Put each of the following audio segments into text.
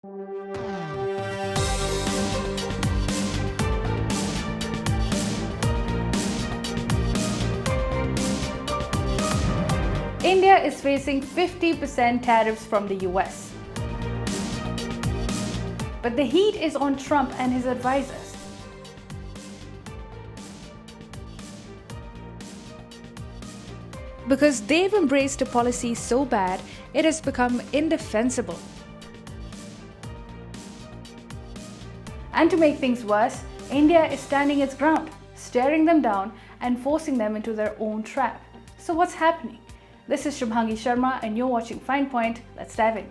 India is facing 50% tariffs from the US. But the heat is on Trump and his advisors. Because they've embraced a policy so bad, it has become indefensible. And to make things worse, India is standing its ground, staring them down and forcing them into their own trap. So what's happening? This is Shubhangi Sharma and you're watching Fine Point. Let's dive in.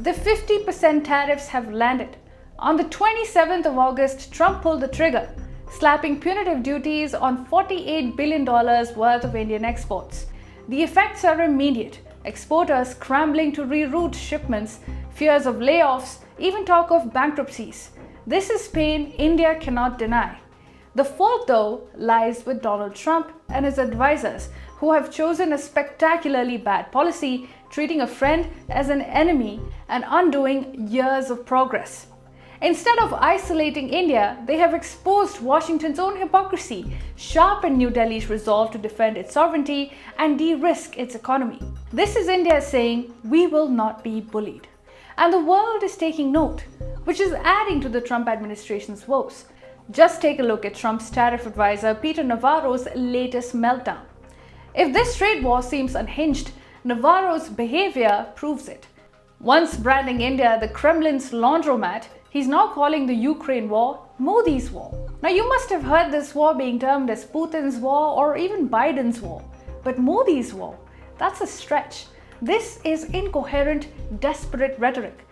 The 50% tariffs have landed. On the 27th of August, Trump pulled the trigger, slapping punitive duties on $48 billion worth of Indian exports. The effects are immediate. Exporters scrambling to reroute shipments, fears of layoffs, even talk of bankruptcies. This is pain India cannot deny. The fault, though, lies with Donald Trump and his advisors, who have chosen a spectacularly bad policy, treating a friend as an enemy and undoing years of progress. Instead of isolating India, they have exposed Washington's own hypocrisy, sharpened New Delhi's resolve to defend its sovereignty, and de-risk its economy. This is India saying, we will not be bullied. And the world is taking note, which is adding to the Trump administration's woes. Just take a look at Trump's tariff advisor Peter Navarro's latest meltdown. If this trade war seems unhinged, Navarro's behavior proves it. Once branding India the Kremlin's laundromat, he's now calling the Ukraine war Modi's war. Now you must have heard this war being termed as Putin's war or even Biden's war. But Modi's war, that's a stretch. This is incoherent, desperate rhetoric.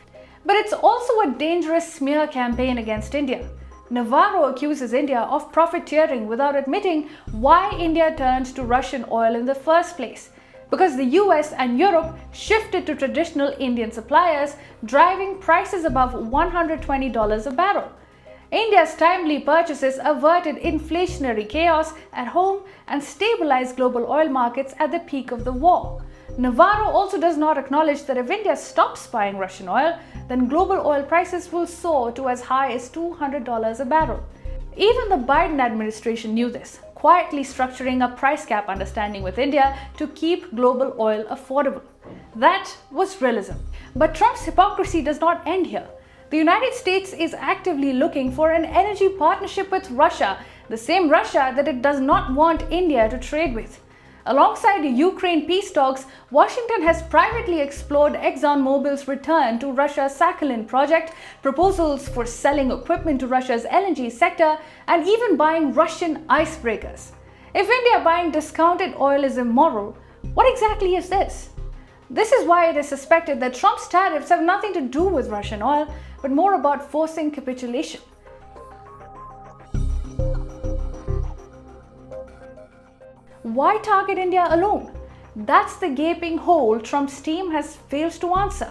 But it's also a dangerous smear campaign against India. Navarro accuses India of profiteering without admitting why India turned to Russian oil in the first place. Because the US and Europe shifted to traditional Indian suppliers, driving prices above $120 a barrel. India's timely purchases averted inflationary chaos at home and stabilized global oil markets at the peak of the war. Navarro also does not acknowledge that if India stops buying Russian oil, then global oil prices will soar to as high as $200 a barrel. Even the Biden administration knew this, quietly structuring a price cap understanding with India to keep global oil affordable. That was realism. But Trump's hypocrisy does not end here. The United States is actively looking for an energy partnership with Russia, the same Russia that it does not want India to trade with. Alongside Ukraine peace talks, Washington has privately explored ExxonMobil's return to Russia's Sakhalin project, proposals for selling equipment to Russia's LNG sector, and even buying Russian icebreakers. If India buying discounted oil is immoral, what exactly is this? This is why it is suspected that Trump's tariffs have nothing to do with Russian oil, but more about forcing capitulation. Why target India alone? That's the gaping hole Trump's team has failed to answer.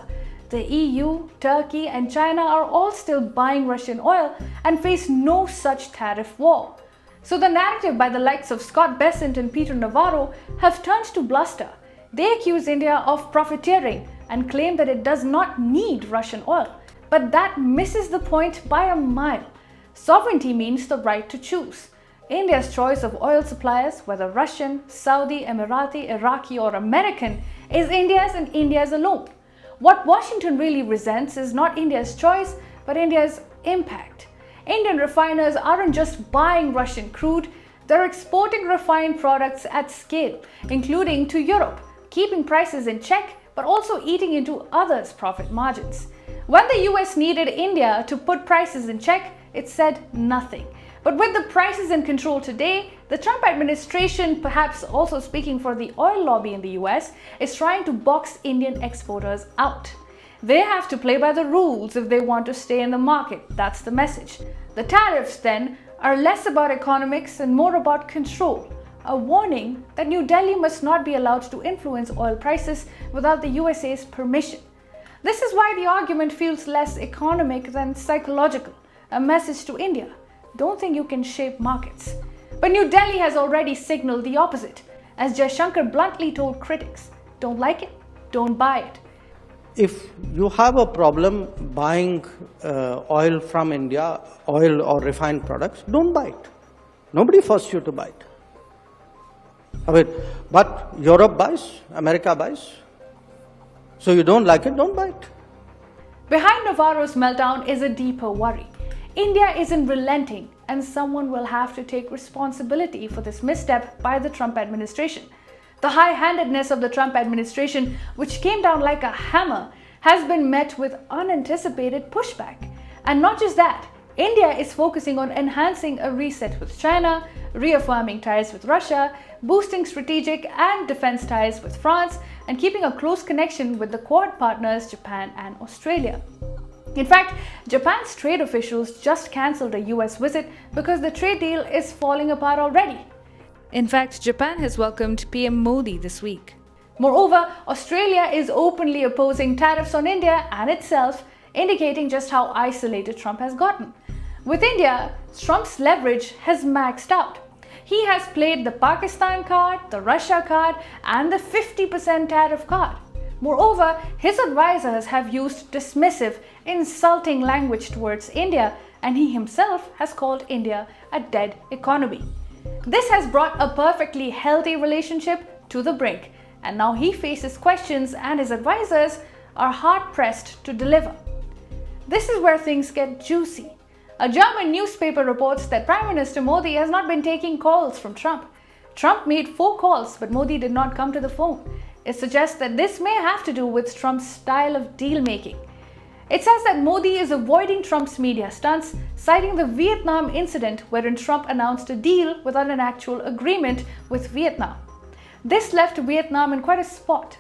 The EU, Turkey, and China are all still buying Russian oil and face no such tariff war. So the narrative by the likes of Scott Bessent and Peter Navarro have turned to bluster. They accuse India of profiteering and claim that it does not need Russian oil. But that misses the point by a mile. Sovereignty means the right to choose. India's choice of oil suppliers, whether Russian, Saudi, Emirati, Iraqi, or American, is India's and India's alone. What Washington really resents is not India's choice, but India's impact. Indian refiners aren't just buying Russian crude, they're exporting refined products at scale, including to Europe, keeping prices in check, but also eating into others' profit margins. When the US needed India to put prices in check, it said nothing. But with the prices in control today, the Trump administration, perhaps also speaking for the oil lobby in the US, is trying to box Indian exporters out. They have to play by the rules if they want to stay in the market. That's the message. The tariffs, then, are less about economics and more about control. A warning that New Delhi must not be allowed to influence oil prices without the USA's permission. This is why the argument feels less economic than psychological. A message to India. Don't think you can shape markets. But New Delhi has already signaled the opposite, as Jaishankar bluntly told critics, don't like it, don't buy it. If you have a problem buying oil from India, oil or refined products, don't buy it. Nobody forced you to buy it. I mean, but Europe buys, America buys. So you don't like it, don't buy it. Behind Navarro's meltdown is a deeper worry. India isn't relenting, and someone will have to take responsibility for this misstep by the Trump administration. The high-handedness of the Trump administration, which came down like a hammer, has been met with unanticipated pushback. And not just that, India is focusing on enhancing a reset with China, reaffirming ties with Russia, boosting strategic and defense ties with France, and keeping a close connection with the Quad partners Japan and Australia. In fact, Japan's trade officials just cancelled a US visit because the trade deal is falling apart already. In fact, Japan has welcomed PM Modi this week. Moreover, Australia is openly opposing tariffs on India and itself, indicating just how isolated Trump has gotten. With India, Trump's leverage has maxed out. He has played the Pakistan card, the Russia card, and the 50% tariff card. Moreover, his advisors have used dismissive, insulting language towards India, and he himself has called India a dead economy. This has brought a perfectly healthy relationship to the brink, and now he faces questions and his advisors are hard-pressed to deliver. This is where things get juicy. A German newspaper reports that Prime Minister Modi has not been taking calls from Trump. Trump made 4 calls, but Modi did not come to the phone. It suggests that this may have to do with Trump's style of deal-making. It says that Modi is avoiding Trump's media stunts, citing the Vietnam incident wherein Trump announced a deal without an actual agreement with Vietnam. This left Vietnam in quite a spot.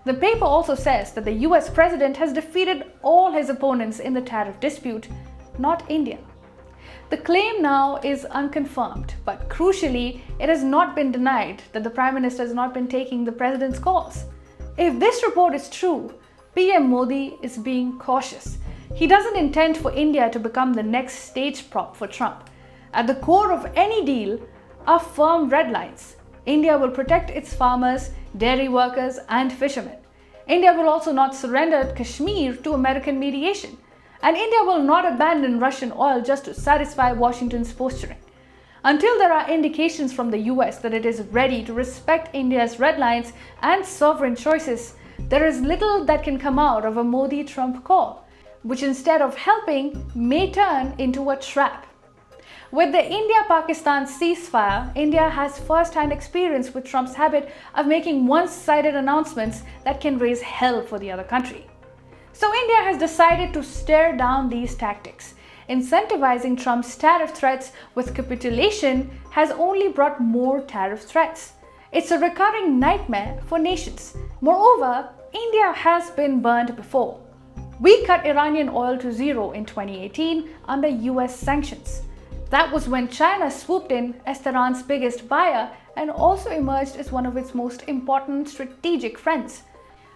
The paper also says that the US president has defeated all his opponents in the tariff dispute, not India. The claim now is unconfirmed, but crucially, it has not been denied that the Prime Minister has not been taking the President's calls. If this report is true, PM Modi is being cautious. He doesn't intend for India to become the next stage prop for Trump. At the core of any deal are firm red lines. India will protect its farmers, dairy workers, and fishermen. India will also not surrender Kashmir to American mediation. And India will not abandon Russian oil just to satisfy Washington's posturing. Until there are indications from the US that it is ready to respect India's red lines and sovereign choices, there is little that can come out of a Modi-Trump call, which instead of helping may turn into a trap. With the India-Pakistan ceasefire, India has first-hand experience with Trump's habit of making one-sided announcements that can raise hell for the other country. So India has decided to stare down these tactics. Incentivizing Trump's tariff threats with capitulation has only brought more tariff threats. It's a recurring nightmare for nations. Moreover, India has been burned before. We cut Iranian oil to zero in 2018 under US sanctions. That was when China swooped in as Tehran's biggest buyer and also emerged as one of its most important strategic friends.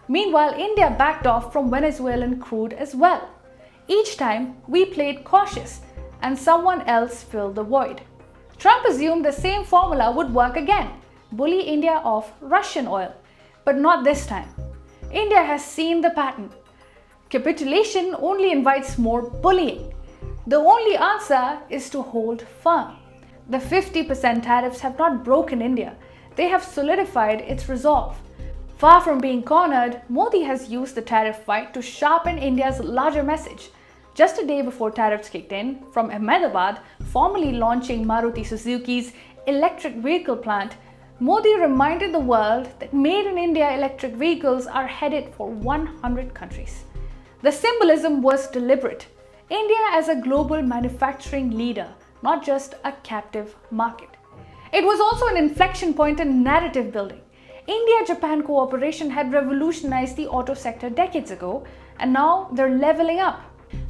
Meanwhile, India backed off from Venezuelan crude as well. Each time, we played cautious, and someone else filled the void. Trump assumed the same formula would work again, bully India off Russian oil. But not this time. India has seen the pattern. Capitulation only invites more bullying. The only answer is to hold firm. The 50% tariffs have not broken India. They have solidified its resolve. Far from being cornered, Modi has used the tariff fight to sharpen India's larger message. Just a day before tariffs kicked in, from Ahmedabad, formally launching Maruti Suzuki's electric vehicle plant, Modi reminded the world that made in India electric vehicles are headed for 100 countries. The symbolism was deliberate. India as a global manufacturing leader, not just a captive market. It was also an inflection point in narrative building. India-Japan cooperation had revolutionized the auto sector decades ago, and now they're leveling up.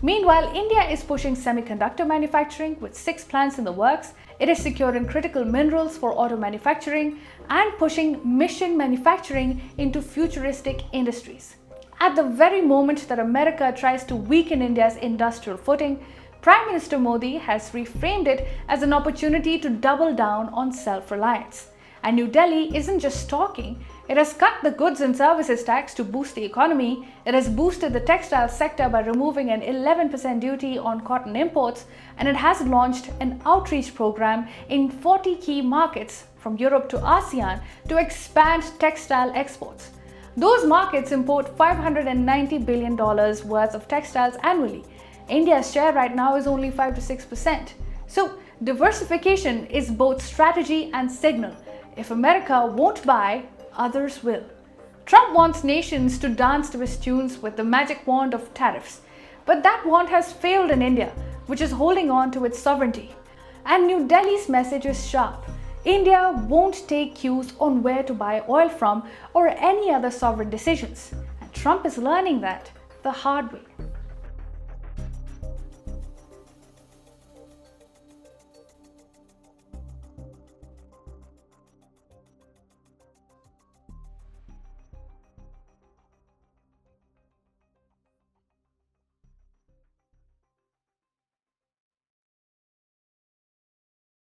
Meanwhile, India is pushing semiconductor manufacturing with 6 plants in the works. It is securing critical minerals for auto manufacturing and pushing mission manufacturing into futuristic industries. At the very moment that America tries to weaken India's industrial footing, Prime Minister Modi has reframed it as an opportunity to double down on self-reliance. And New Delhi isn't just talking, it has cut the goods and services tax to boost the economy, it has boosted the textile sector by removing an 11% duty on cotton imports, and it has launched an outreach program in 40 key markets from Europe to ASEAN to expand textile exports. Those markets import $590 billion worth of textiles annually. India's share right now is only 5 to 6%. So diversification is both strategy and signal. If America won't buy, others will. Trump wants nations to dance to his tunes with the magic wand of tariffs. But that wand has failed in India, which is holding on to its sovereignty. And New Delhi's message is sharp. India won't take cues on where to buy oil from or any other sovereign decisions. And Trump is learning that the hard way.